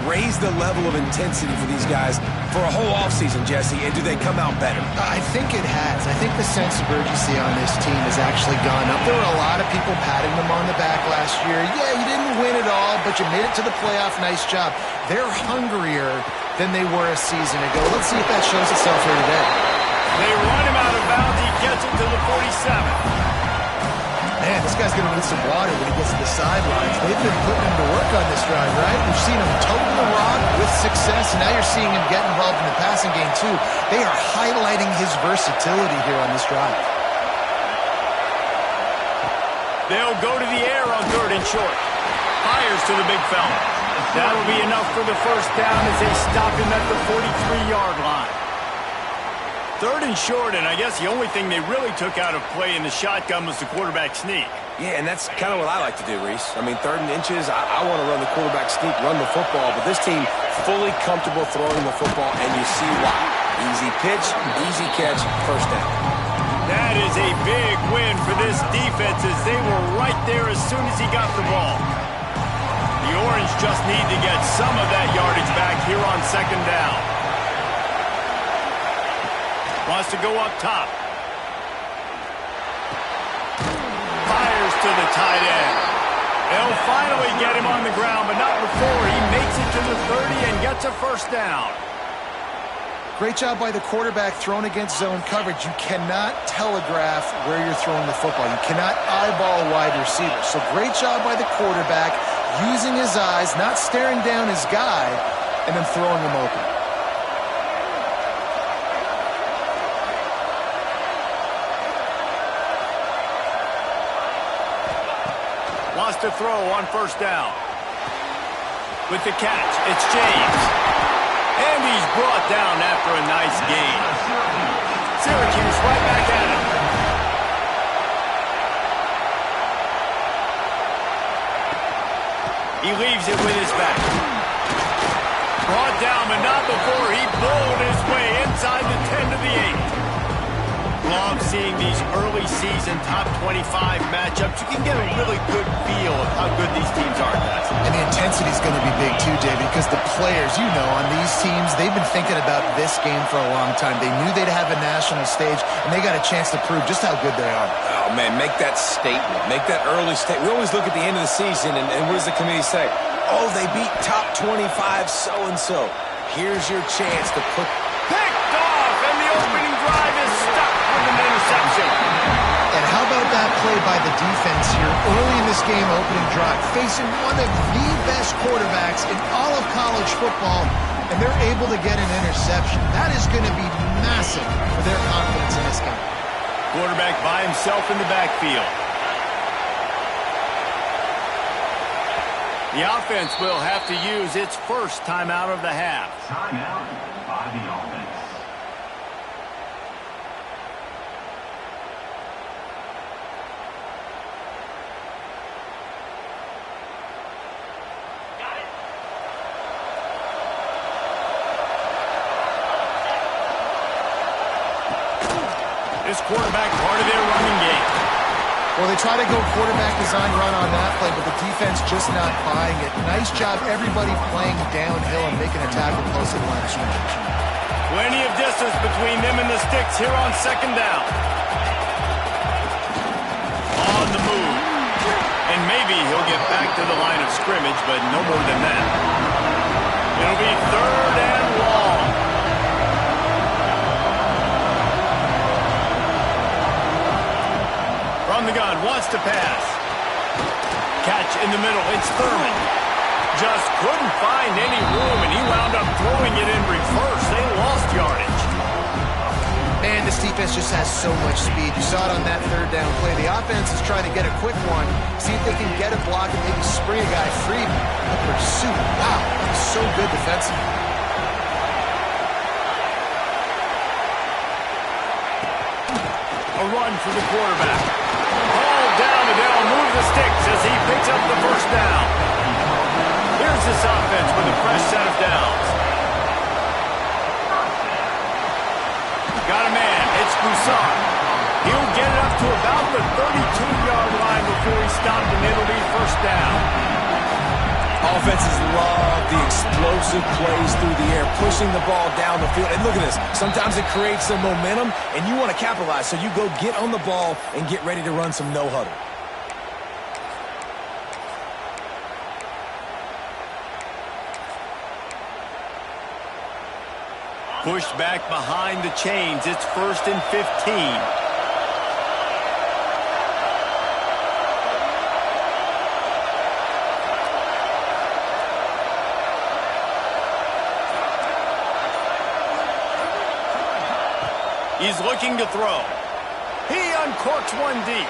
raised the level of intensity for these guys for a whole offseason, Jesse, and do they come out better? I think it has. I think the sense of urgency on this team has actually gone up. There were a lot of people patting them on the back last year. Yeah, you didn't win it all, but you made it to the playoff. Nice job. They're hungrier than they were a season ago. Let's see if that shows itself here today. They run him out of bounds. He gets it to the 47. Man, this guy's going to need some water when he gets to the sidelines. They've been putting him to work on this drive, right? We've seen him toting the rock with success, and now you're seeing him get involved in the passing game, too. They are highlighting his versatility here on this drive. They'll go to the air on 3rd and short. Fires to the big fella. That'll be enough for the first down as they stop him at the 43-yard line. 3rd and short, and I guess the only thing they really took out of play in the shotgun was the quarterback sneak. Yeah, and that's kind of what I like to do, Reese. I mean, 3rd and inches, I want to run the quarterback sneak, run the football, but this team fully comfortable throwing the football, and you see why. Easy pitch, easy catch, first down. That is a big win for this defense as they were right there as soon as he got the ball. The Orange just need to get some of that yardage back here on 2nd down. Wants to go up top. Fires to the tight end. They'll finally get him on the ground, but not before he makes it to the 30 and gets a first down. Great job by the quarterback thrown against zone coverage. You cannot telegraph where you're throwing the football. You cannot eyeball a wide receiver. So great job by the quarterback using his eyes, not staring down his guy, and then throwing him open. Wants to throw on first down. With the catch, it's James. And he's brought down after a nice gain. Syracuse right back at him. He leaves it with his back. Brought down, but not before he bowled his way inside the 10 to the 8. Love seeing these early season top 25 matchups. You can get a really good feel of how good these teams are, guys. And the intensity is going to be big too, David, because the players, you know, on these teams, they've been thinking about this game for a long time. They knew they'd have a national stage, and they got a chance to prove just how good they are. Oh, man, make that statement. Make that early statement. We always look at the end of the season, and what does the committee say? Oh, they beat top 25 so-and-so. Here's your chance to put... Picked off, and the opening drive is stuck with an interception. And how about that play by the defense here early in this game opening drive, facing one of the best quarterbacks in all of college football, and they're able to get an interception. That is going to be massive for their confidence in this game. Quarterback by himself in the backfield. The offense will have to use its first timeout of the half. Timeout by the offense. This quarterback part of their running game. Well, they try to go quarterback design run on that play, but the defense just not buying it. Nice job, everybody playing downhill and making a tackle close to the line of scrimmage. Plenty of distance between them and the sticks here on 2nd down. On the move. And maybe he'll get back to the line of scrimmage, but no more than that. It'll be 3rd and long. From the gun, wants to pass. Catch in the middle, it's Thurman. Just couldn't find any room, and he wound up throwing it in reverse. They lost yardage. Man, this defense just has so much speed. You saw it on that 3rd down play. The offense is trying to get a quick one, see if they can get a block and maybe spring a guy free. The pursuit, wow, that's so good defensively. A run for the quarterback. Ball down, and they'll move the sticks as he picks up the first down. Here's this offense with a fresh set of downs. Got a man. It's Broussard. He'll get it up to about the 32-yard line before he stopped, and it'll be first down. Offenses love the explosive plays through the air, pushing the ball down the field. And look at this. Sometimes it creates some momentum, and you want to capitalize. So you go get on the ball and get ready to run some no-huddle. Pushed back behind the chains. It's 1st and 15. He's looking to throw. He uncorks one deep.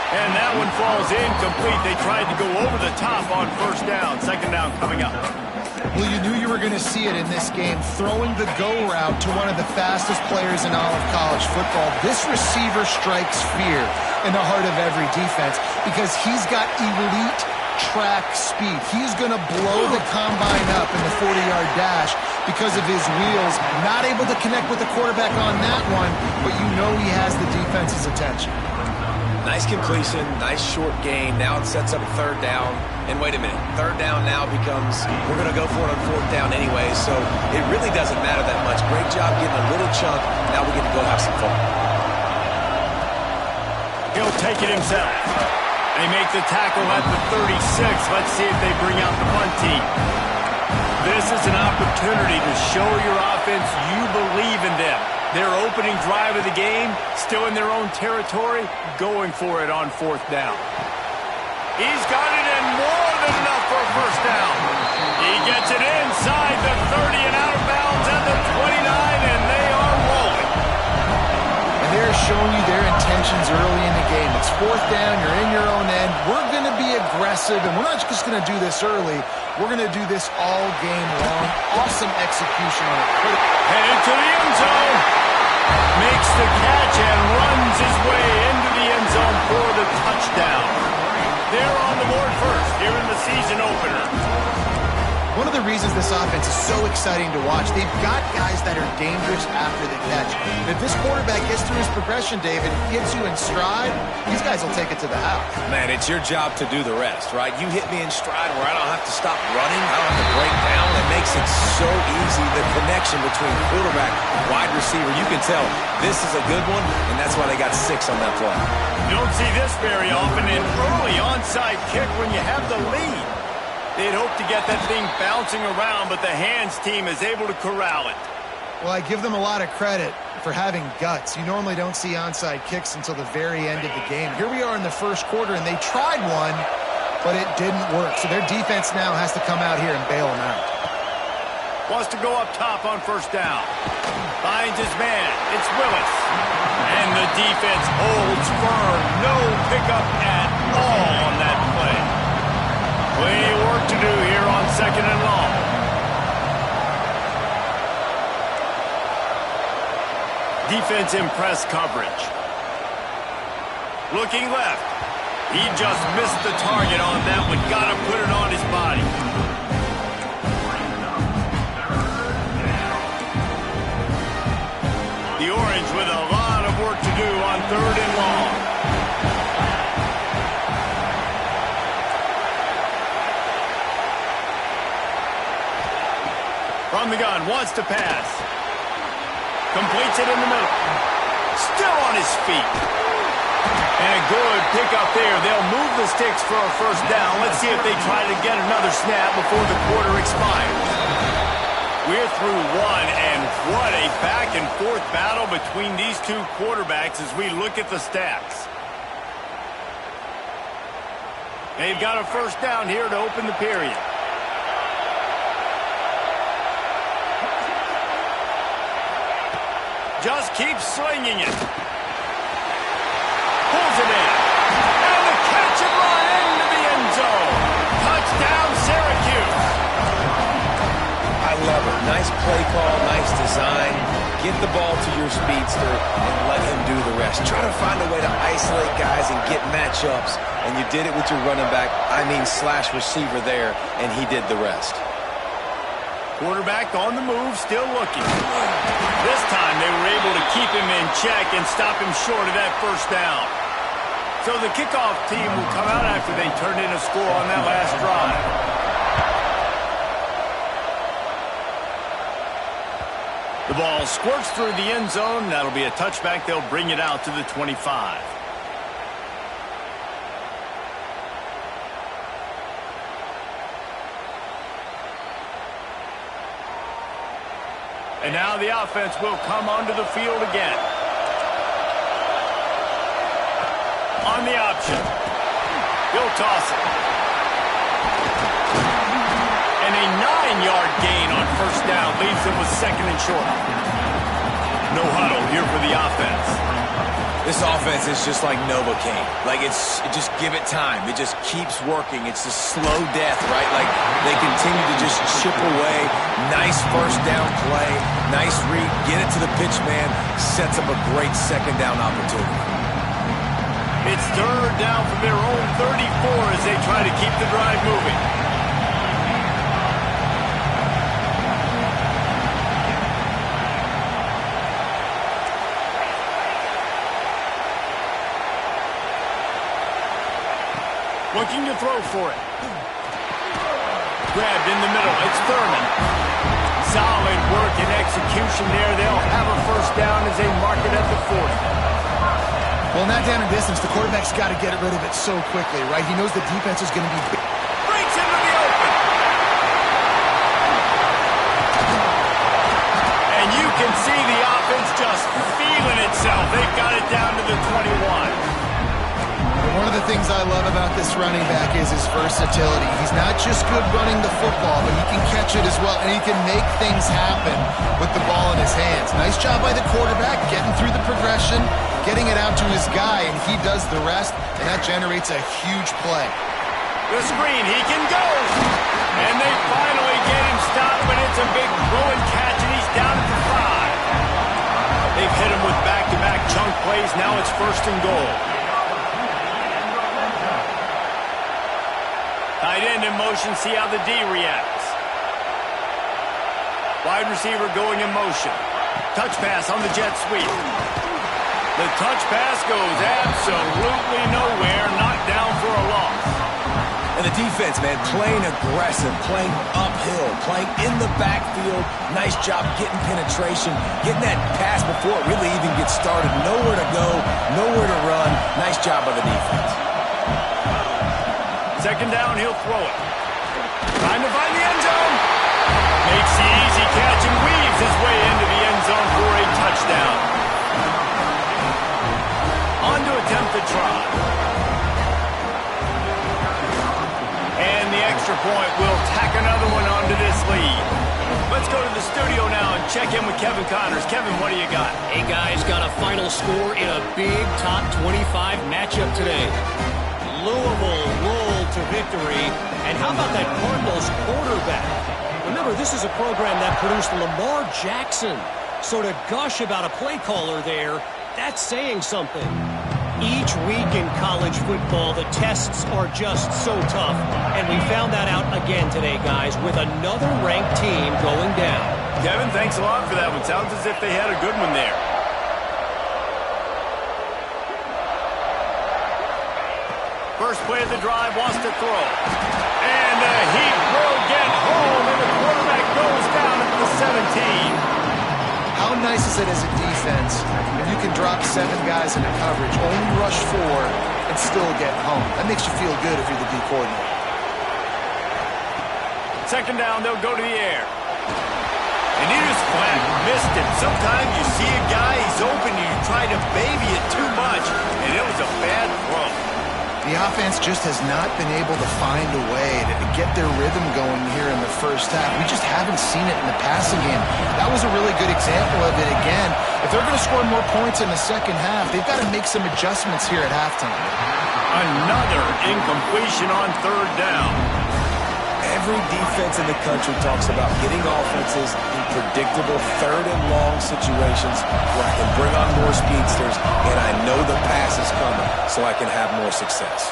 And that one falls incomplete. They tried to go over the top on 1st down. 2nd down coming up. Well, you knew you were going to see it in this game, throwing the go route to one of the fastest players in all of college football. This receiver strikes fear in the heart of every defense because he's got elite track speed. He's going to blow the combine up in the 40-yard dash because of his wheels. Not able to connect with the quarterback on that one, but you know he has the defense's attention. Nice completion, nice short gain. Now it sets up 3rd down. And wait a minute, 3rd down now becomes, we're going to go for it on 4th down anyway, so it really doesn't matter that much. Great job getting a little chunk. Now we get to go have some fun. He'll take it himself. They make the tackle at the 36. Let's see if they bring out the punt team. This is an opportunity to show your offense you believe in them. Their opening drive of the game, still in their own territory, going for it on 4th down. He's got it in more than enough for a 1st down. He gets it inside the 30 and out of bounds at the 29, and they are rolling. And they're showing you their intentions early in the game. It's 4th down, you're in your own end. We're going to be aggressive, and we're not just going to do this early. We're going to do this all game long. Awesome execution on it. Headed to the end zone. Makes the catch and runs his way into the end zone for the touchdown. They're on the board first here in the season opener. One of the reasons this offense is so exciting to watch, they've got guys that are dangerous after the catch. And if this quarterback gets through his progression, David, gets you in stride, these guys will take it to the house. Man, it's your job to do the rest, right? You hit me in stride where I don't have to stop running. I don't have to break down. It makes it so easy, the connection between quarterback and wide receiver. You can tell this is a good one, and that's why they got 6 on that play. You don't see this very often, an early onside kick when you have the lead. They'd hope to get that thing bouncing around, but the hands team is able to corral it. Well, I give them a lot of credit for having guts. You normally don't see onside kicks until the very end of the game. Here we are in the 1st quarter, and they tried one, but it didn't work. So their defense now has to come out here and bail them out. Wants to go up top on 1st down. Finds his man. It's Willis. And the defense holds firm. No pickup at all on that play. Plenty of work to do here on 2nd and long. Defense in press coverage. Looking left. He just missed the target on that one. Got to put it on his body. The Orange with a lot of work to do on 3rd and long. From the gun, wants to pass. Completes it in the middle. Still on his feet. And a good pickup there. They'll move the sticks for a 1st down. Let's see if they try to get another snap before the quarter expires. We're through one, and what a back-and-forth battle between these two quarterbacks as we look at the stats. They've got a 1st down here to open the period. Just keeps slinging it. Pulls it in. And the catch and run into the end zone. Touchdown, Syracuse. I love it. Nice play call, nice design. Get the ball to your speedster and let him do the rest. Try to find a way to isolate guys and get matchups. And you did it with your running back, slash receiver there, and he did the rest. Quarterback on the move, still looking. This time they were able to keep him in check and stop him short of that 1st down. So the kickoff team will come out after they turned in a score on that last drive. The ball squirts through the end zone. That'll be a touchback. They'll bring it out to the 25. And now the offense will come onto the field again. On the option. He'll toss it. And a 9-yard gain on first down leaves them with second and short. No huddle here for the offense. This offense is just like Novocaine. Like, it just give it time. It just keeps working. It's a slow death, right? Like, they continue to just chip away. Nice first down play. Nice read. Get it to the pitch man. Sets up a great second down opportunity. It's third down from their own 34 as they try to keep the drive moving. Looking to throw for it. Grabbed in the middle. It's Thurman. Solid work and execution there. They'll have a first down as they mark it at the 40. Well, not down in distance. The quarterback's got to get rid of it so quickly, right? He knows the defense is going to be big. Breaks into the open. And you can see the offense just feeling itself. They've got it down to the 21. One of the things I love about this running back is his versatility. He's not just good running the football, but he can catch it as well, and he can make things happen with the ball in his hands. Nice job by the quarterback, getting through the progression, getting it out to his guy, and he does the rest, and that generates a huge play. The screen, he can go! And they finally get him stopped, but it's a big throw and catch, and he's down at the 5. They've hit him with back-to-back chunk plays. Now it's first and goal. Tight end in motion, see how the D reacts. Wide receiver going in motion. Touch pass on the jet sweep. The touch pass goes absolutely nowhere, knocked down for a loss. And the defense, man, playing aggressive, playing uphill, playing in the backfield. Nice job getting penetration, getting that pass before it really even gets started. Nowhere to go, nowhere to run. Nice job by the defense. Second down, he'll throw it. Trying to find the end zone. Makes the easy catch and weaves his way into the end zone for a touchdown. On to attempt the try. And the extra point will tack another one onto this lead. Let's go to the studio now and check in with Kevin Connors. Kevin, what do you got? Hey, guys, got a final score in a big top 25 matchup today. Louisville rolled to victory. And how about that Cardinals quarterback? Remember, this is a program that produced Lamar Jackson. So to gush about a play caller there, that's saying something. Each week in college football, the tests are just so tough. And we found that out again today, guys, with another ranked team going down. Kevin, thanks a lot for that one. Sounds as if they had a good one there. First play of the drive, wants to throw. And he will get home, and the quarterback goes down at the 17. How nice is it as a defense if you can drop 7 guys into coverage, only rush 4, and still get home? That makes you feel good if you're the D coordinator. Second down, they'll go to the air. And he just flat missed him. Sometimes you see a guy, he's open, and you try to baby it too much, and it was a bad throw. The offense just has not been able to find a way to get their rhythm going here in the first half. We just haven't seen it in the passing game. That was a really good example of it again. If they're going to score more points in the second half, they've got to make some adjustments here at halftime. Another incompletion on third down. Every defense in the country talks about getting offenses in predictable third and long situations where I can bring on more speedsters and I know the pass is coming so I can have more success.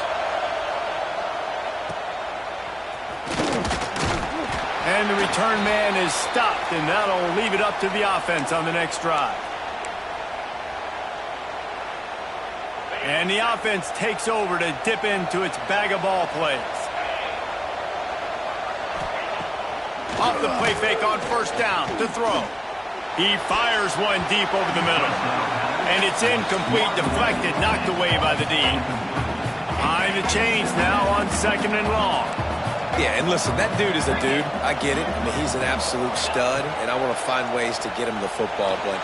And the return man is stopped, and that'll leave it up to the offense on the next drive. And the offense takes over to dip into its bag of ball plays. Off the play fake on first down to throw. He fires one deep over the middle. And it's incomplete, deflected, knocked away by the D. Behind the chains now on 2nd and long. Yeah, and listen, that dude is a dude. I get it. I mean, he's an absolute stud, and I want to find ways to get him the football, but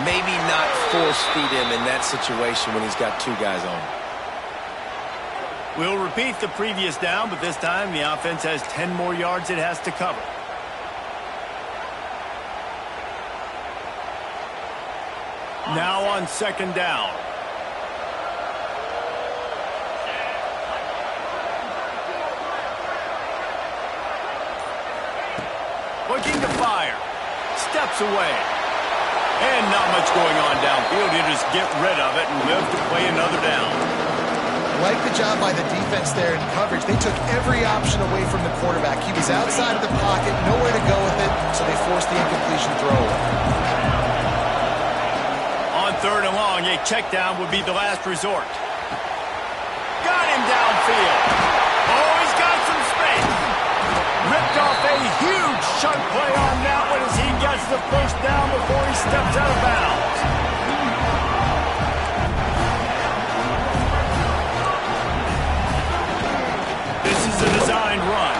maybe not force feed him in that situation when he's got 2 guys on him. We'll repeat the previous down, but this time the offense has 10 more yards it has to cover. Now on 2nd down. Looking to fire. Steps away. And not much going on downfield. You just get rid of it and live to play another down. Like the job by the defense there in coverage. They took every option away from the quarterback. He was outside of the pocket, nowhere to go with it, so they forced the incompletion throw. On 3rd and long, a check down would be the last resort. Got him downfield. Oh, he's got some space. Ripped off a huge chunk play on that one as he gets the first down before he steps out of bounds. This is a designed run.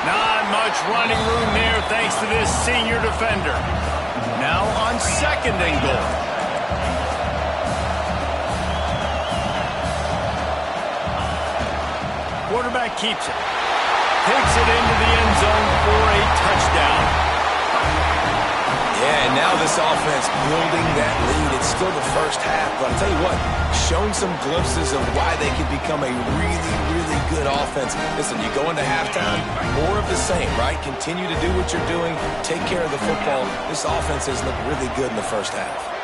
Not much running room there thanks to this senior defender. Now on 2nd and goal. Quarterback keeps it. Takes it into the end zone for a touchdown. Yeah, and now this offense building that lead. It's still the first half, but I'll tell you what, shown some glimpses of why they could become a really, really good offense. Listen, you go into halftime, more of the same, right? Continue to do what you're doing, take care of the football. This offense has looked really good in the first half.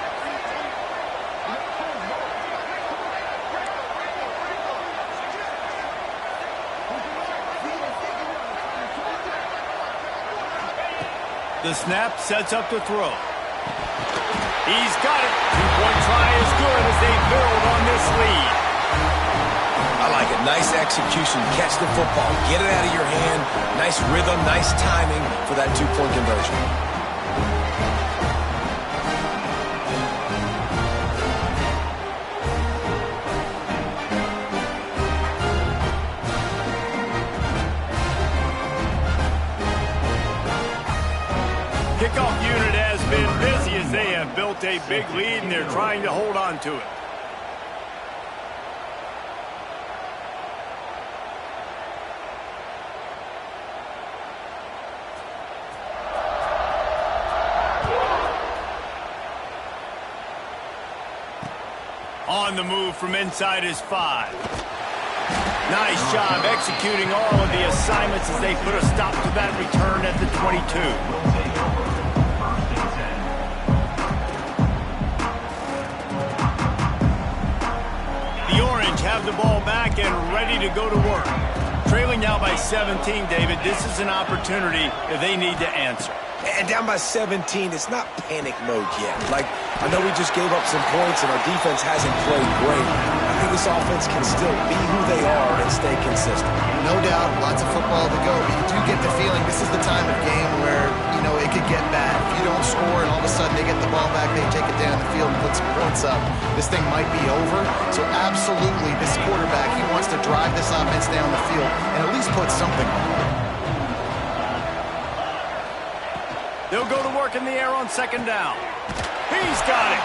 The snap sets up to throw. He's got it. 2-point try is good as they build on this lead. I like it. Nice execution. Catch the football. Get it out of your hand. Nice rhythm, nice timing for that 2-point conversion. Kickoff unit has been busy as they have built a big lead and they're trying to hold on to it. On the move from inside his 5. Nice job executing all of the assignments as they put a stop to that return at the 22. The Orange have the ball back and ready to go to work. Trailing now by 17, David. This is an opportunity that they need to answer. And down by 17, it's not panic mode yet. Like, I know we just gave up some points and our defense hasn't played great. I think this offense can still be who they are and stay consistent. No doubt, lots of football to go, but you do get the feeling this is the time of game where, you know, it could get bad. If you don't score and all of a sudden they get the ball back, they take it down the field and put some points up, this thing might be over. So absolutely, this quarterback, he wants to drive this offense down the field and at least put something on it. They'll go to work in the air on 2nd down. He's got it.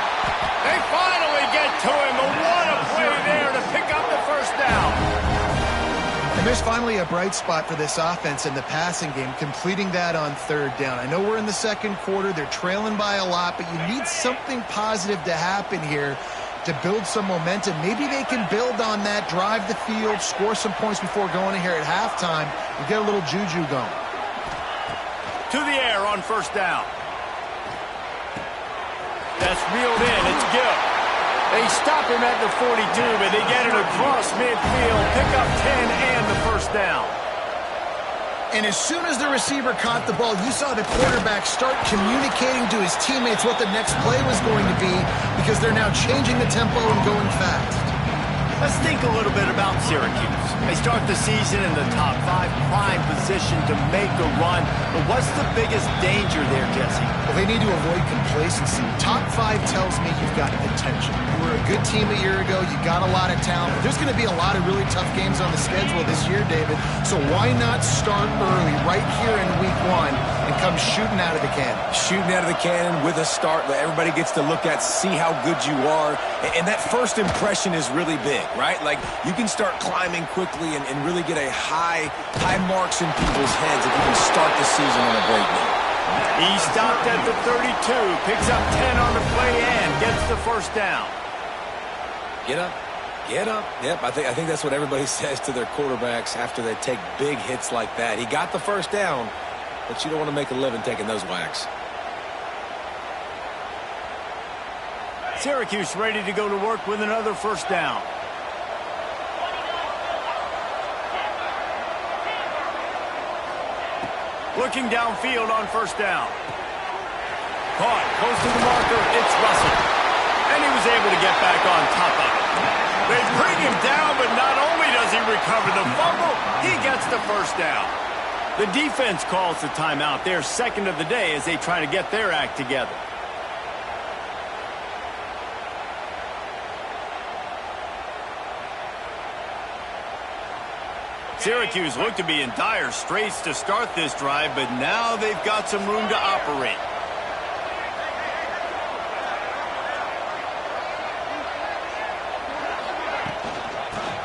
They finally get to him, but what a play there to pick up the first down. And there's finally a bright spot for this offense in the passing game, completing that on 3rd down. I know we're in the 2nd quarter. They're trailing by a lot, but you need something positive to happen here to build some momentum. Maybe they can build on that, drive the field, score some points before going in here at halftime, and get a little juju going. To the air on 1st down. That's reeled in. It's Gill. They stop him at the 42, but they get it across midfield. Pick up 10 and the first down. And as soon as the receiver caught the ball, you saw the quarterback start communicating to his teammates what the next play was going to be because they're now changing the tempo and going fast. Let's think a little bit about Syracuse. They start the season in the top 5, prime position to make a run. But what's the biggest danger there, Jesse? Well, they need to avoid complacency. Top 5 tells me you've got potential. You were a good team a year ago. You got a lot of talent. There's going to be a lot of really tough games on the schedule this year, David. So why not start early right here in week 1 and come shooting out of the cannon? Shooting out of the cannon with a start that everybody gets to look at, see how good you are. And that first impression is really big, right? Like, you can start climbing quickly and really get a high marks in people's heads if you can start the season on a great note. He stopped at the 32, picks up 10 on the play and gets the first down. Get up. Get up. Yep, I think that's what everybody says to their quarterbacks after they take big hits like that. He got the first down, but you don't want to make a living taking those whacks. Syracuse ready to go to work with another first down. Looking downfield on first down. Caught close to the marker. It's Russell. And he was able to get back on top of it. They bring him down, but not only does he recover the fumble, he gets the first down. The defense calls the timeout. Their second of the day as they try to get their act together. Syracuse looked to be in dire straits to start this drive, but now they've got some room to operate.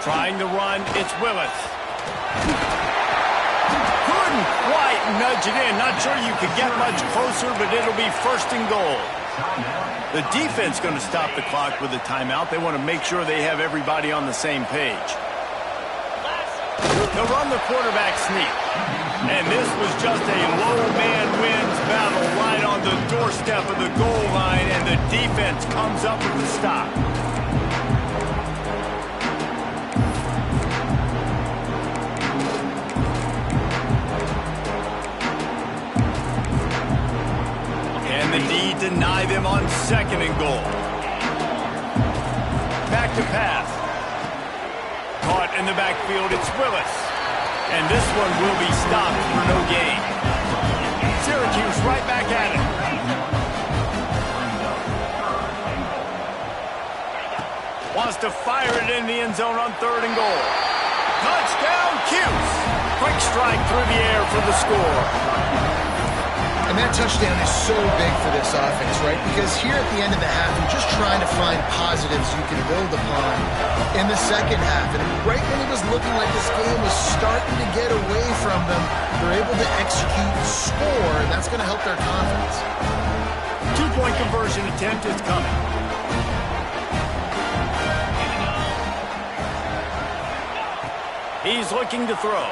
Trying to run, it's Willis. Couldn't quite nudge it in. Not sure you could get much closer, but it'll be first and goal. The defense going to stop the clock with a timeout. They want to make sure they have everybody on the same page. They'll run the quarterback sneak. And this was just a low man wins battle right on the doorstep of the goal line, and the defense comes up with the stop. And the D deny them on second and goal. Back to pass. Caught in the backfield, it's Willis. And this one will be stopped for no gain. Syracuse right back at it. Wants to fire it in the end zone on third and goal. Touchdown, Cuse. Quick strike through the air for the score. And that touchdown is so big for this offense, right? Because here at the end of the half, you're just trying to find positives you can build upon in the second half. And right when it was looking like this game was starting to get away from them, they're able to execute, score, and that's going to help their confidence. 2-point conversion attempt is coming. He's looking to throw.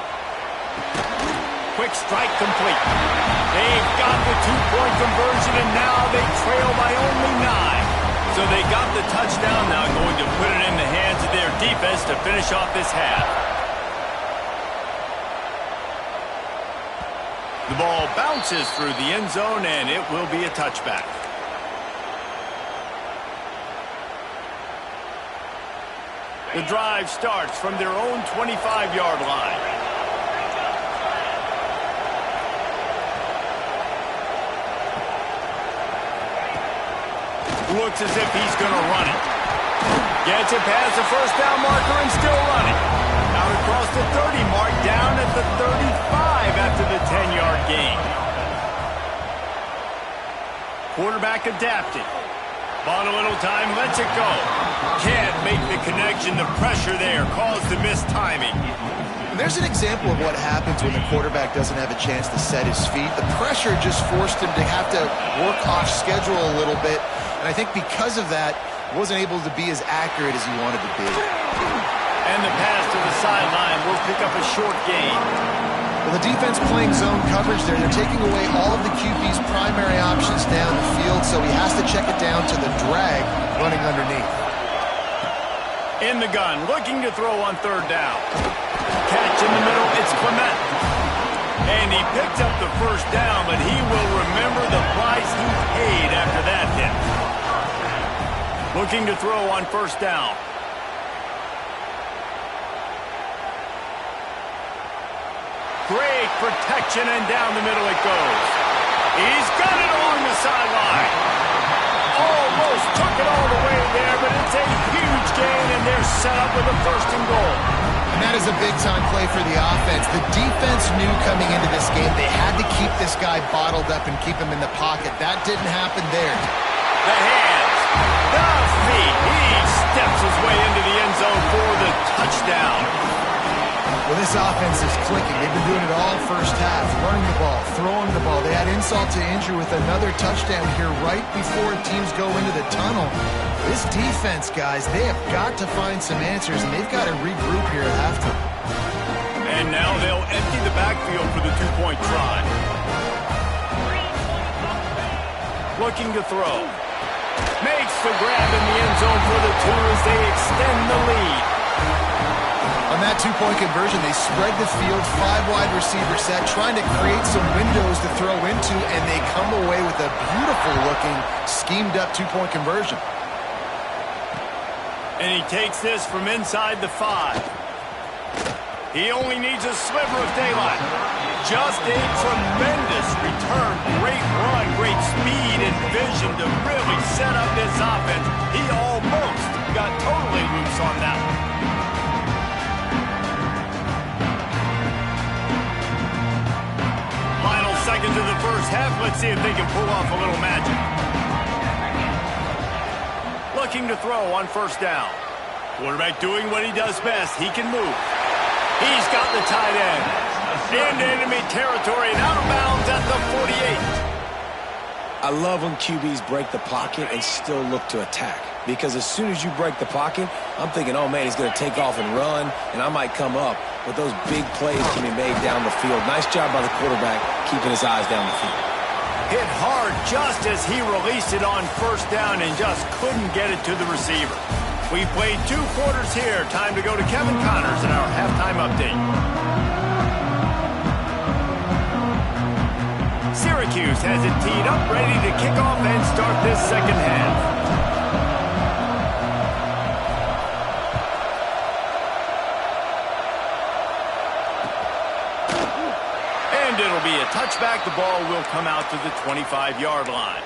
Quick strike complete. They've got the 2-point conversion, and now they trail by only 9. So they got the touchdown, now going to put it in the hands of their defense to finish off this half. The ball bounces through the end zone, and it will be a touchback. The drive starts from their own 25-yard line. Looks as if he's going to run it. Gets it past the first down marker and still running. Out across the 30 mark, down at the 35 after the 10-yard gain. Quarterback adapted. Bought a little time, lets it go. Can't make the connection. The pressure there caused the missed timing. And there's an example of what happens when the quarterback doesn't have a chance to set his feet. The pressure just forced him to have to work off schedule a little bit. And I think because of that, he wasn't able to be as accurate as he wanted to be. And the pass to the sideline will pick up a short gain. Well, the defense playing zone coverage there. They're taking away all of the QB's primary options down the field, so he has to check it down to the drag running underneath. In the gun, looking to throw on third down. Catch in the middle, it's Clement. And he picked up the first down, but he will remember the price he paid after that hit. Looking to throw on first down. Great protection, and down the middle it goes. He's got it along the sideline. Almost took it all the way there, but it's a huge gain, and they're set up with a 1st and goal. And that is a big-time play for the offense. The defense knew coming into this game they had to keep this guy bottled up and keep him in the pocket. That didn't happen there. The hands, the feet. He steps his way into the end zone for the touchdown. Well, this offense is clicking. They've been doing it all first half, running the ball, throwing the ball. They had insult to injury with another touchdown here right before teams go into the tunnel. This defense, guys, they have got to find some answers, and they've got to regroup here at halftime. And now they'll empty the backfield for the 2-point try. Looking to throw. Makes the grab in the end zone for the 2 as they extend the lead. On that 2-point conversion, they spread the field, 5 wide receiver set, trying to create some windows to throw into, and they come away with a beautiful-looking, schemed-up 2-point conversion. And he takes this from inside the 5. He only needs a sliver of daylight. Just a tremendous return. Great run, great speed and vision to really set up this offense. He almost got totally loose on that one. Final seconds of the first half. Let's see if they can pull off a little magic. Looking to throw on 1st down. Quarterback doing what he does best. He can move. He's got the tight end. Into enemy territory and out of bounds at the 48. I love when QBs break the pocket and still look to attack. Because as soon as you break the pocket, I'm thinking, oh, man, he's going to take off and run, and I might come up. But those big plays can be made down the field. Nice job by the quarterback keeping his eyes down the field. Hit hard just as he released it on 1st down and just couldn't get it to the receiver. We played 2 quarters here. Time to go to Kevin Connors in our halftime update. Syracuse has it teed up, ready to kick off and start this 2nd half. And it'll be a touchback. The ball will come out to the 25-yard line.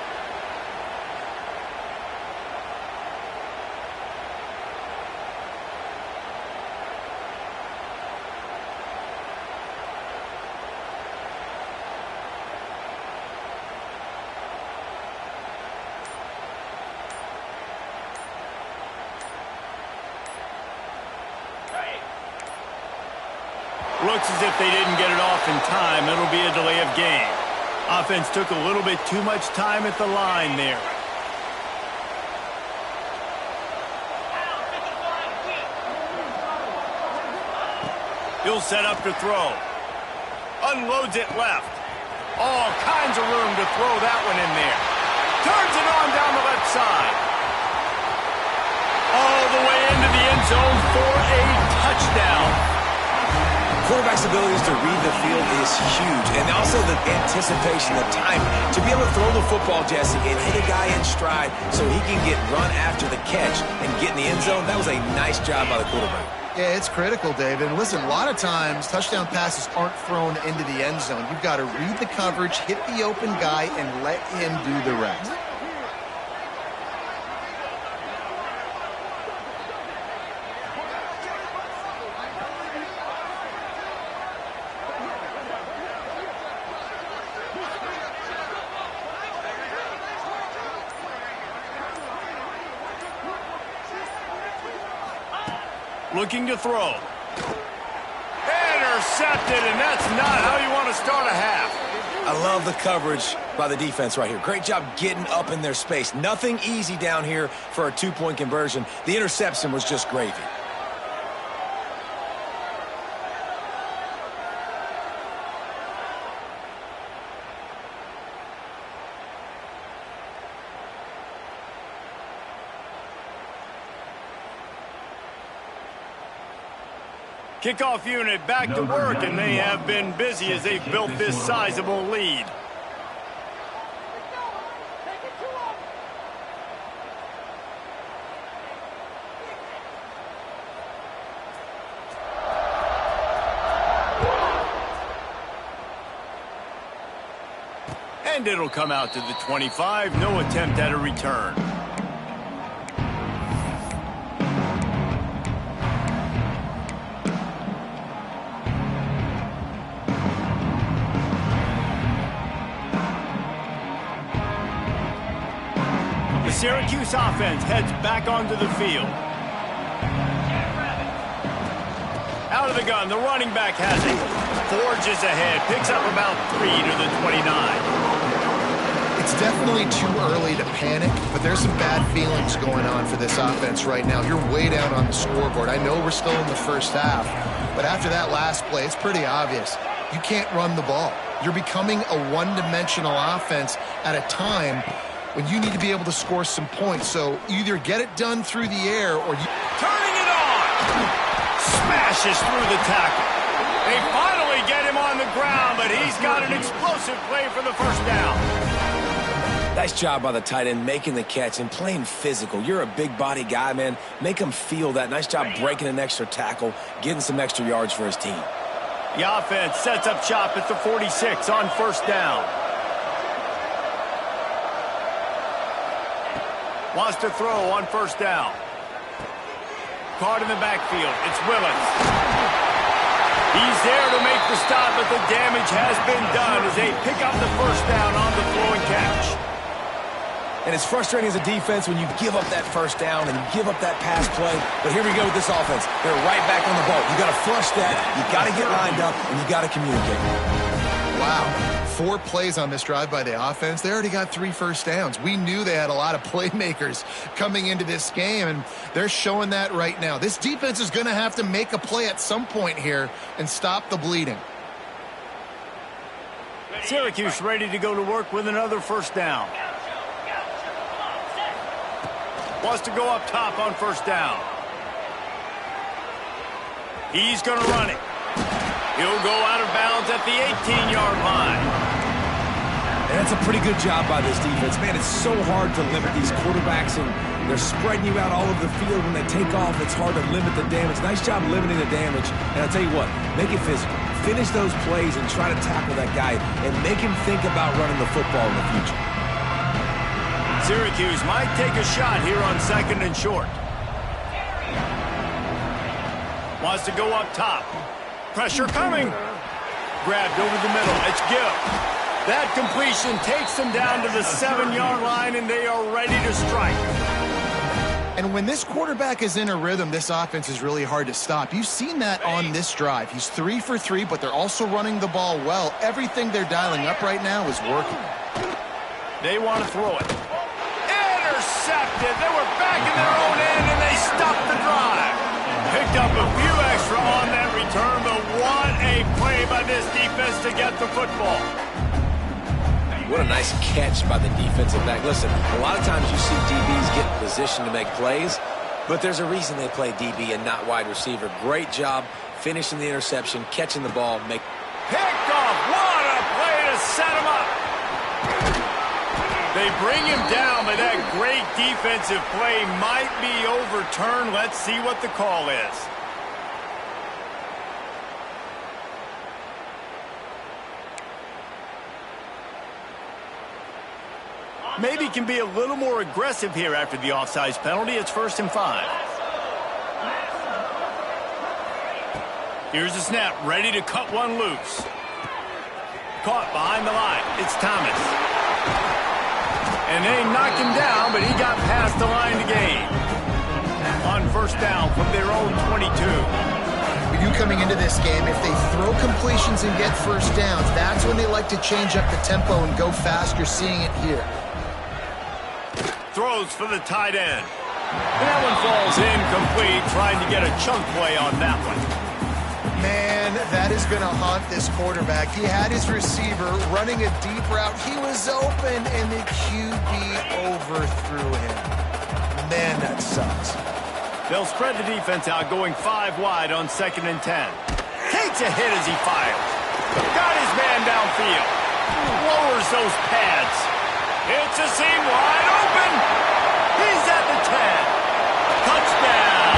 Looks as if they didn't get it off in time. It'll be a delay of game. Offense took a little bit too much time at the line there. He'll set up to throw. Unloads it left. All kinds of room to throw that one in there. Turns it on down the left side. All the way into the end zone for a touchdown. Quarterback's abilities to read the field is huge, and also the anticipation, the timing. To be able to throw the football, Jesse, and hit a guy in stride so he can get run after the catch and get in the end zone, that was a nice job by the quarterback. Yeah, it's critical, Dave. And listen, a lot of times touchdown passes aren't thrown into the end zone. You've got to read the coverage, hit the open guy, and let him do the rest. Looking to throw. Intercepted, and that's not how you want to start a half. I love the coverage by the defense right here. Great job getting up in their space. Nothing easy down here for a 2-point conversion. The interception was just gravy. Kickoff unit back to work, and they have been busy as they've built this sizable lead. And it'll come out to the 25. No attempt at a return. The Syracuse offense heads back onto the field. Out of the gun, the running back has it. Forges ahead, picks up about 3 to the 29. It's definitely too early to panic, but there's some bad feelings going on for this offense right now. You're way down on the scoreboard. I know we're still in the first half, but after that last play, it's pretty obvious. You can't run the ball. You're becoming a one-dimensional offense at a time when you need to be able to score some points. So either get it done through the air or you... Turning it on! Smashes through the tackle. They finally get him on the ground, but he's got an explosive play for the first down. Nice job by the tight end making the catch and playing physical. You're a big body guy, man. Make him feel that. Nice job breaking an extra tackle, getting some extra yards for his team. The offense sets up shop at the 46 on first down. Wants to throw on first down. Caught in the backfield. It's Willis. He's there to make the stop, but the damage has been done as they pick up the first down on the throw and catch. And it's frustrating as a defense when you give up that first down and you give up that pass play. But here we go with this offense. They're right back on the ball. You got to flush that. You got to get lined up, and you got to communicate. Wow. 4 plays on this drive by the offense. They already got 3 first downs. We knew they had a lot of playmakers coming into this game, and they're showing that right now. This defense is going to have to make a play at some point here and stop the bleeding. Syracuse ready to go to work with another first down. Wants to go up top on first down. He's going to run it. He'll go out of bounds at the 18-yard line. And that's a pretty good job by this defense. Man, it's so hard to limit these quarterbacks, and they're spreading you out all over the field. When they take off, it's hard to limit the damage. Nice job limiting the damage. And I'll tell you what, make it physical. Finish those plays and try to tackle that guy and make him think about running the football in the future. Syracuse might take a shot here on second and short. Wants to go up top. Pressure coming. Grabbed over the middle. It's Gill. That completion takes them down to the 7-yard line, and they are ready to strike. And when this quarterback is in a rhythm, this offense is really hard to stop. You've seen that on this drive. He's 3 for 3, but they're also running the ball well. Everything they're dialing up right now is working. They want to throw it. Intercepted. They were back in their own end, and they stopped the drive. Picked up a few extra on that return, but what a play by this defense to get the football. What a nice catch by the defensive back. Listen, a lot of times you see DBs get in position to make plays, but there's a reason they play DB and not wide receiver. Great job finishing the interception, catching the ball. Picked off. What a play to set him up. They bring him down, but that great defensive play might be overturned. Let's see what the call is. Maybe can be a little more aggressive here after the offsides penalty. It's 1st and 5. Here's the snap, ready to cut one loose. Caught behind the line. It's Thomas. And they knocked him down, but he got past the line to gain. On first down from their own 22. You coming into this game, if they throw completions and get first downs, that's when they like to change up the tempo and go fast. You're seeing it here. Throws for the tight end. That one falls incomplete, trying to get a chunk play on that one. Man, that is going to haunt this quarterback. He had his receiver running a deep route. He was open, and the QB overthrew him. Man, that sucks. They'll spread the defense out, going 5 wide on 2nd and 10. Takes a hit as he fires. Got his man downfield. Lowers those pads. It's a seam wide open. He's at the 10. Touchdown.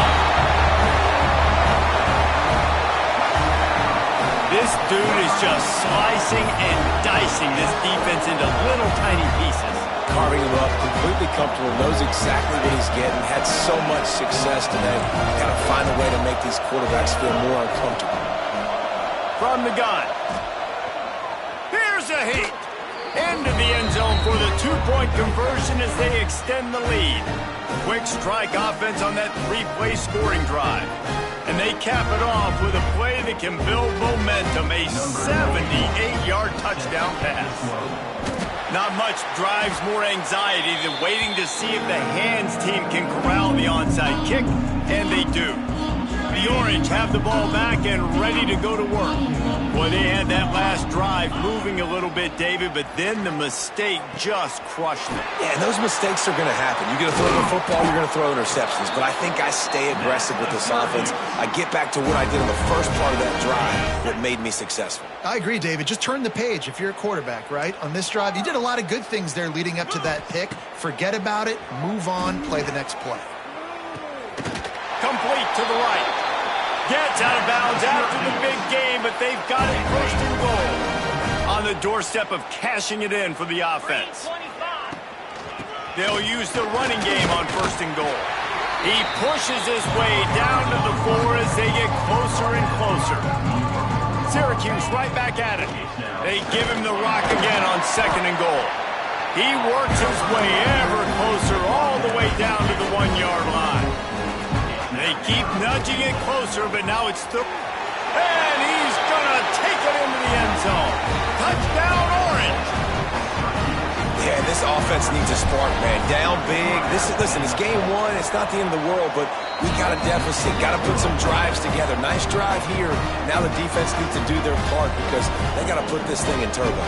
This This dude is just slicing and dicing this defense into little tiny pieces. Carving him up, completely comfortable, knows exactly what he's getting, had so much success today. Got to find a way to make these quarterbacks feel more uncomfortable. From the gun. Here's a heat. Into the end zone for the two-point conversion as they extend the lead. Quick strike offense on that three-play scoring drive. And they cap it off with a play that can build momentum, a 78-yard touchdown pass. Not much drives more anxiety than waiting to see if the hands team can corral the onside kick, and they do. The Orange have the ball back and ready to go to work. Boy, they had that last drive moving a little bit, David, but then the mistake just crushed them. Yeah, and those mistakes are going to happen. You're going to throw the football, you're going to throw interceptions. But I think I stay aggressive with this offense. I get back to what I did in the first part of that drive that made me successful. I agree, David. Just turn the page if you're a quarterback, right? On this drive, you did a lot of good things there leading up to that pick. Forget about it, move on, play the next play. Complete to the right. Gets out of bounds after the big game, but they've got it first and goal. On the doorstep of cashing it in for the offense. They'll use the running game on first and goal. He pushes his way down to the floor as they get closer and closer. Syracuse right back at it. They give him the rock again on second and goal. He works his way ever closer all the way down to the 1-yard line. They keep nudging it closer, but now it's still... And he's going to take it into the end zone. Touchdown, Orange. Yeah, this offense needs a spark, man. Down big. Listen, it's game one. It's not the end of the world, but we got a deficit. Got to put some drives together. Nice drive here. Now the defense needs to do their part because they got to put this thing in turbo.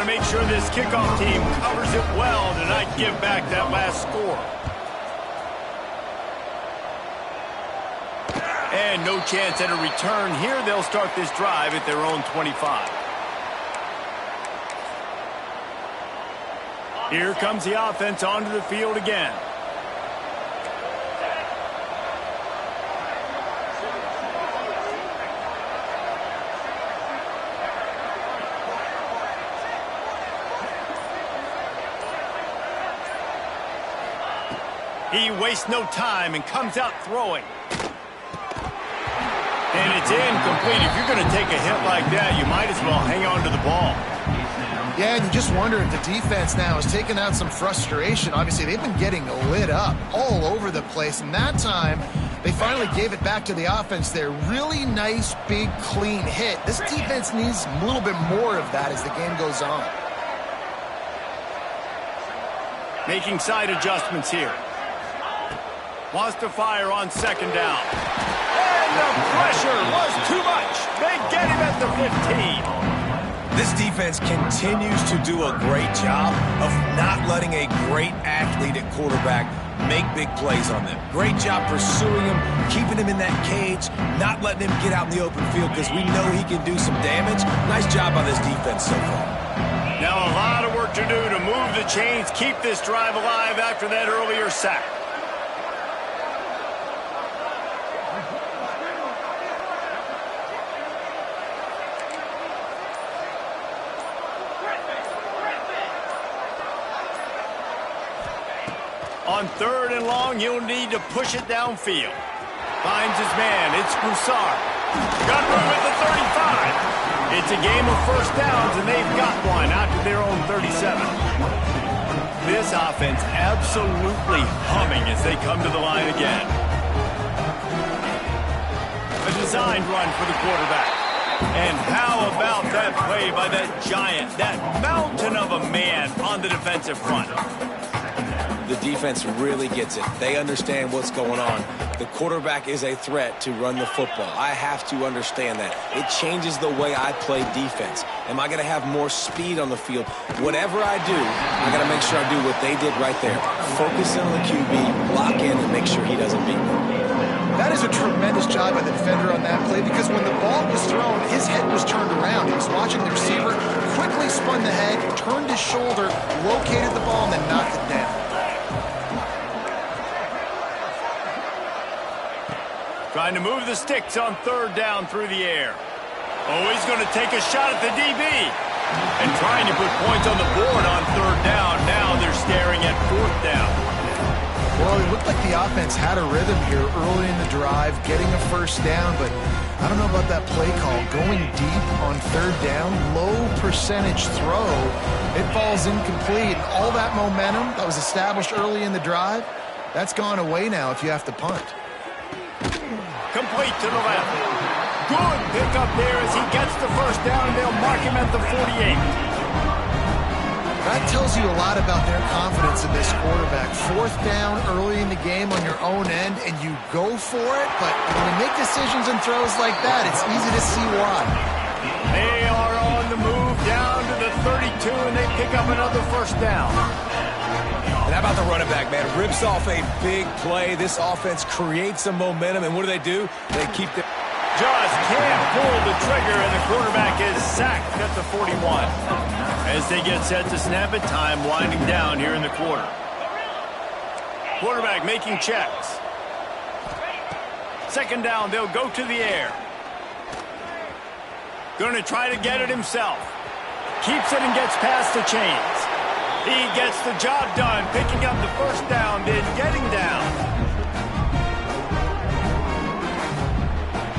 Make sure this kickoff team covers it well to not give back that last score. And no chance at a return here. They'll start this drive at their own 25. Here comes the offense onto the field again. He wastes no time and comes out throwing. And it's incomplete. If you're going to take a hit like that, you might as well hang on to the ball. Yeah, and you just wonder if the defense now has taken out some frustration. Obviously, they've been getting lit up all over the place. And that time, they finally gave it back to the offense there. Really nice, big, clean hit. This defense needs a little bit more of that as the game goes on. Making side adjustments here. Wants to fire on second down. And the pressure was too much. They get him at the 15. This defense continues to do a great job of not letting a great athlete at quarterback make big plays on them. Great job pursuing him, keeping him in that cage, not letting him get out in the open field because we know he can do some damage. Nice job by this defense so far. Now a lot of work to do to move the chains, keep this drive alive after that earlier sack. On third and long, he'll need to push it downfield. Finds his man. It's Broussard. Got room at the 35. It's a game of first downs, and they've got one out to their own 37. This offense absolutely humming as they come to the line again. A designed run for the quarterback. And how about that play by that giant, that mountain of a man on the defensive front? The defense really gets it. They understand what's going on. The quarterback is a threat to run the football. I have to understand that. It changes the way I play defense. Am I going to have more speed on the field? Whatever I do, I got to make sure I do what they did right there. Focus in on the QB, lock in, and make sure he doesn't beat me. That is a tremendous job by the defender on that play, because when the ball was thrown, his head was turned around. He was watching the receiver, quickly spun the head, turned his shoulder, located the ball, and then knocked it down. Trying to move the sticks on third down through the air. Oh, he's going to take a shot at the DB. And trying to put points on the board on third down. Now they're staring at fourth down. Well, it looked like the offense had a rhythm here early in the drive, getting a first down, but I don't know about that play call. Going deep on third down, low percentage throw, it falls incomplete. And all that momentum that was established early in the drive, that's gone away now if you have to punt. Complete to the left. Good pickup there as he gets the first down, and they'll mark him at the 48. That tells you a lot about their confidence in this quarterback. Fourth down early in the game on your own end, and you go for it, but when you make decisions and throws like that, it's easy to see why. They are on the move down to the 32, and they pick up another first down. And how about the running back, man? Rips off a big play. This offense creates some momentum, and what do? They keep their... Just can't pull the trigger, and the quarterback is sacked at the 41. As they get set to snap it, time winding down here in the quarter. Quarterback making checks. Second down, they'll go to the air. Going to try to get it himself. Keeps it and gets past the chains. He gets the job done, picking up the first down, then getting down.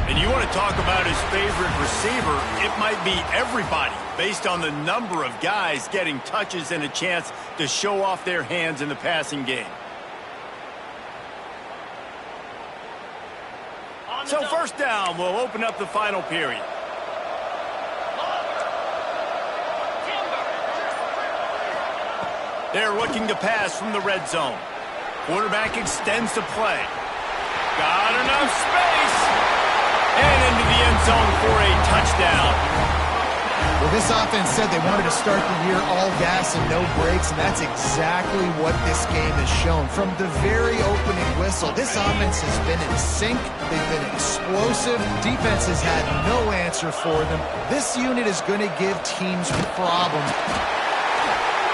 And you want to talk about his favorite receiver, it might be everybody, based on the number of guys getting touches and a chance to show off their hands in the passing game. So first down will open up the final period. They're looking to pass from the red zone. Quarterback extends the play. Got enough space. And into the end zone for a touchdown. Well, this offense said they wanted to start the year all gas and no brakes, and that's exactly what this game has shown. From the very opening whistle, this offense has been in sync. They've been explosive. Defense has had no answer for them. This unit is going to give teams problems.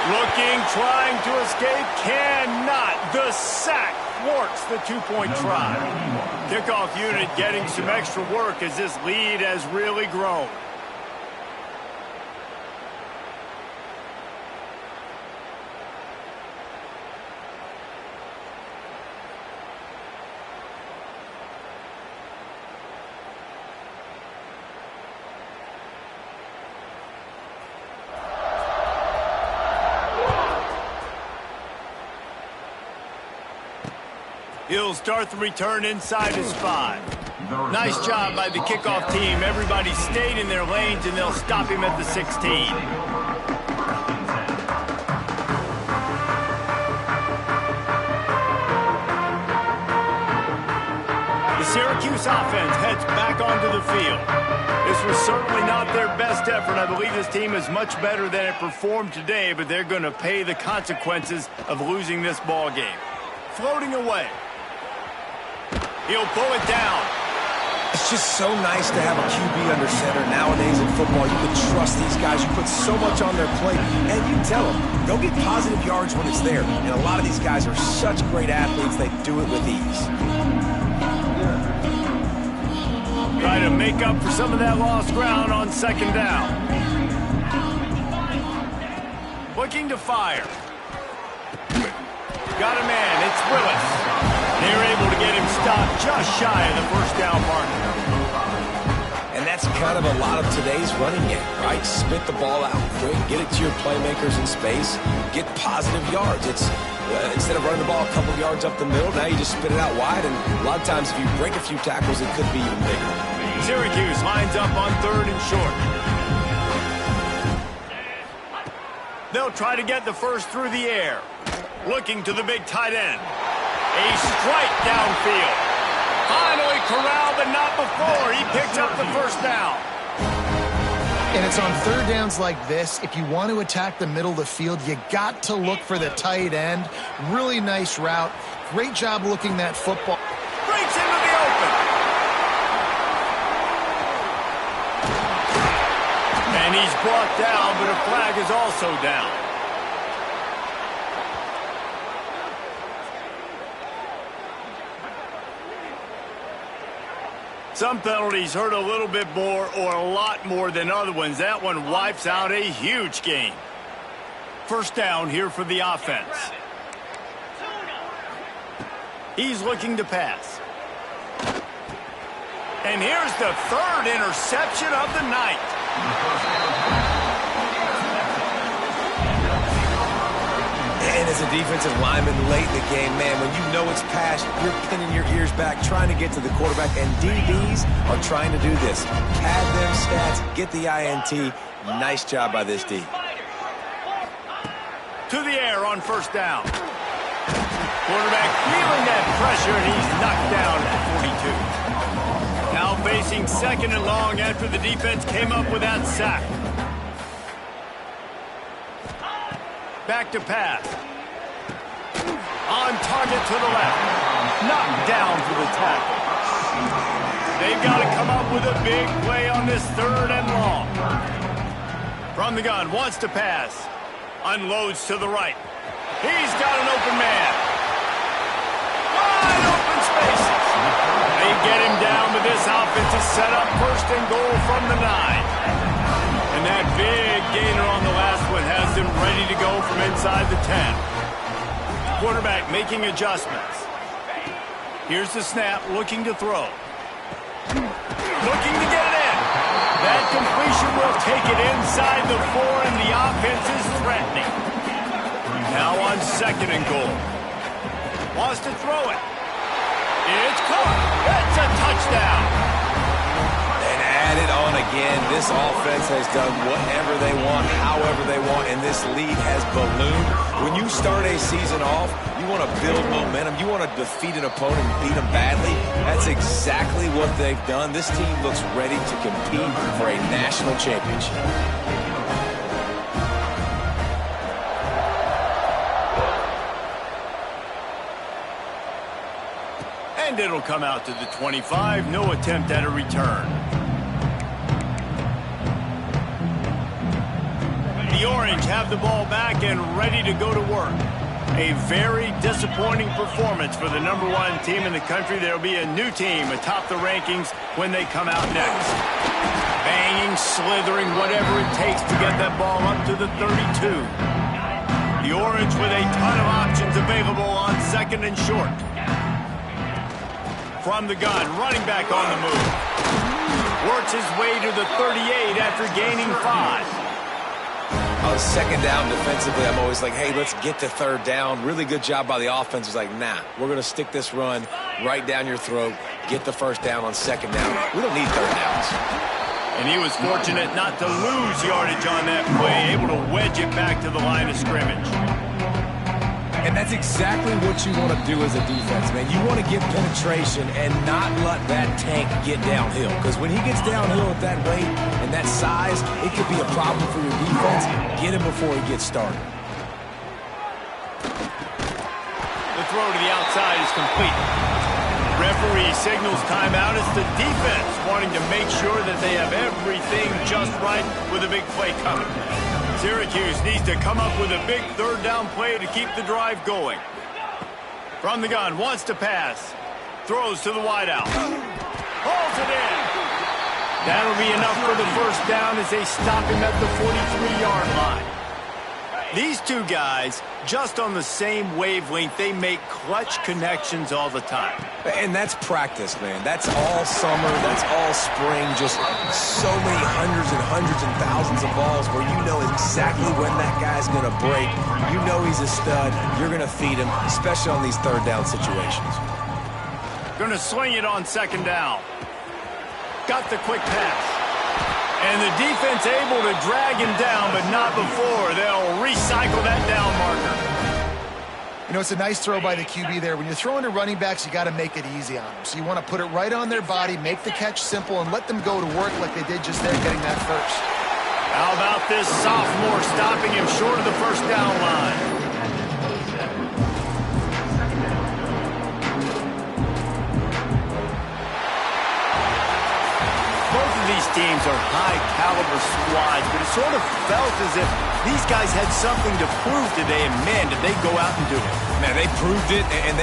Looking, trying to escape, cannot. The sack thwarts the two-point try. Kickoff unit getting some extra work as this lead has really grown. He'll start the return inside his 5. Nice job by the kickoff team. Everybody stayed in their lanes, and they'll stop him at the 16. The Syracuse offense heads back onto the field. This was certainly not their best effort. I believe this team is much better than it performed today, but they're going to pay the consequences of losing this ball game. Floating away. He'll pull it down. It's just so nice to have a QB under center. Nowadays in football, you can trust these guys. You put so much on their plate, and you tell them, go get positive yards when it's there. And a lot of these guys are such great athletes, they do it with ease. Try to make up for some of that lost ground on second down. Looking to fire. Got a man, it's Willis. They're able to get him stopped just shy of the first down marker. And that's kind of a lot of today's running game, right? Spit the ball out quick, get it to your playmakers in space, get positive yards. It's instead of running the ball a couple yards up the middle, now you just spit it out wide, and a lot of times if you break a few tackles, it could be even bigger. Syracuse lines up on third and short. They'll try to get the first through the air. Looking to the big tight end. A strike downfield. Finally corralled, but not before. He picked up the first down. And it's on third downs like this. If you want to attack the middle of the field, you got to look for the tight end. Really nice route. Great job looking that football. Breaks into the open. And he's brought down, but a flag is also down. Some penalties hurt a little bit more or a lot more than other ones. That one wipes out a huge gain. First down here for the offense. He's looking to pass. And here's the third interception of the night. And as a defensive lineman late in the game, man, when you know it's past, you're pinning your ears back, trying to get to the quarterback, and DBs are trying to do this. Pad them stats, get the INT. Nice job by this D. To the air on first down. Quarterback feeling that pressure, and he's knocked down at 42. Now facing second and long after the defense came up with that sack. Back to pass. On target to the left. Knocked down for the tackle. They've got to come up with a big play on this third and long. From the gun, wants to pass. Unloads to the right. He's got an open man. Wide open spaces. They get him down, but this offense is set up first and goal from the 9. And that big gainer on the last one has them ready to go from inside the 10. Quarterback making adjustments. Here's the snap, looking to throw. Looking to get it in. That completion will take it inside the 4, and the offense is threatening. Now on second and goal. Wants to throw it. It's caught. That's a touchdown. Add it on again. This offense has done whatever they want, however they want, and this lead has ballooned. When you start a season off, you want to build momentum. You want to defeat an opponent and beat them badly. That's exactly what they've done. This team looks ready to compete for a national championship. And it'll come out to the 25. No attempt at a return. The Orange have the ball back and ready to go to work. A very disappointing performance for the #1 team in the country. There will be a new team atop the rankings when they come out next. Banging, slithering, whatever it takes to get that ball up to the 32. The Orange with a ton of options available on second and short. From the gun, running back on the move. Works his way to the 38 after gaining 5. On second down defensively, I'm always like, hey, let's get to third down. Really good job by the offense. It's like, nah, we're going to stick this run right down your throat, get the first down on second down. We don't need third downs. And he was fortunate not to lose yardage on that play, able to wedge it back to the line of scrimmage. And that's exactly what you want to do as a defense, man. You want to get penetration and not let that tank get downhill. Because when he gets downhill at that weight and that size, it could be a problem for your defense. Get him before he gets started. The throw to the outside is complete. Referee signals timeout. It's the defense wanting to make sure that they have everything just right with a big play coming. Syracuse needs to come up with a big third down play to keep the drive going. From the gun, wants to pass. Throws to the wideout. Holds it in. That'll be enough for the first down as they stop him at the 43-yard line. These two guys, just on the same wavelength, they make clutch connections all the time. And that's practice, man. That's all summer. That's all spring. Just so many hundreds and thousands of balls where you know exactly when that guy's going to break. You know he's a stud. You're going to feed him, especially on these third down situations. Going to swing it on second down. Got the quick pass. And the defense able to drag him down, but not before. They'll recycle that down marker. You know, it's a nice throw by the QB there. When you're throwing to running backs, you got to make it easy on them. So you want to put it right on their body, make the catch simple, and let them go to work like they did just there getting that first. How about this sophomore stopping him short of the first down line? Both of these teams are high-caliber squads, but it sort of felt as if these guys had something to prove today, and man, did they go out and do it. Man, they proved it, and they